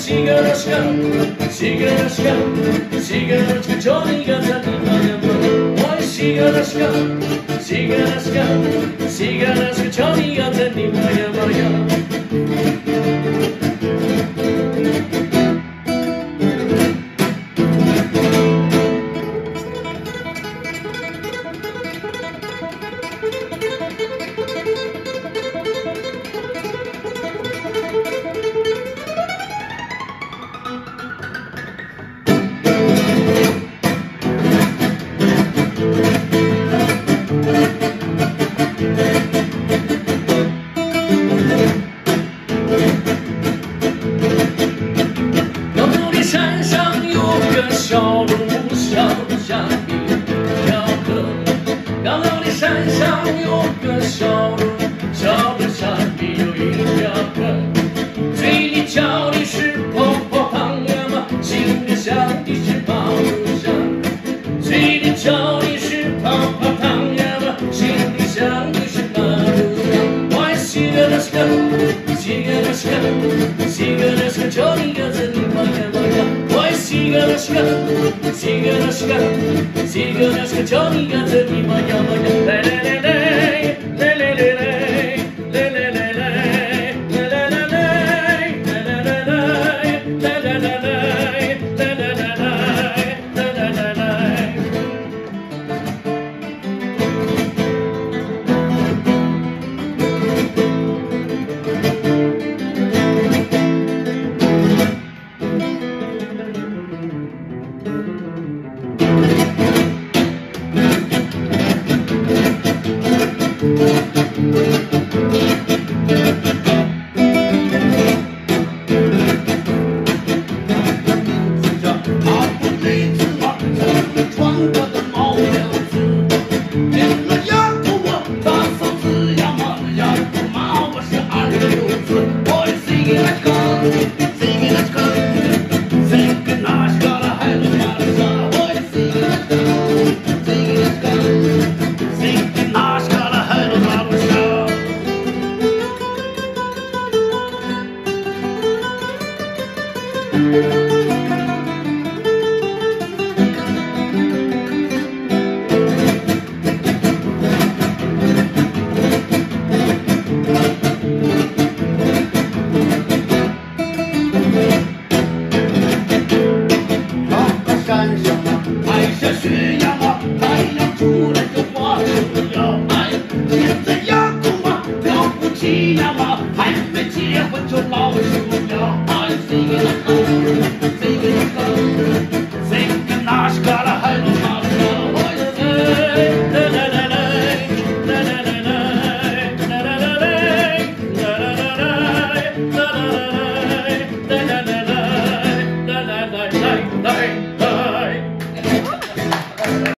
Sigarashka, sigarashka, sigarashka, Johnny가 달리면 ой, sigarashka, sigarashka, sigarashka, Johnny가 달리면 말야.山上有个小路，小路下面条河。高高的山上有个小路，小路下面有一条河。嘴里叫的是婆婆胖呀嘛，心里想的是马路上。嘴里叫的是婆婆胖呀嘛，心里想的是马路上。我西个那是个，西个那是个，西个那是个，叫你个子你妈呀妈呀。Sigarashka, sigarashka, sigarashka, Johnny가 들리면 야마야. 레레레레, 레레레레, 레레레레, 레레레레, 레레레레, 레레레레, 레레레레, 레레레레.还没结婚就老树苗，哎，谁来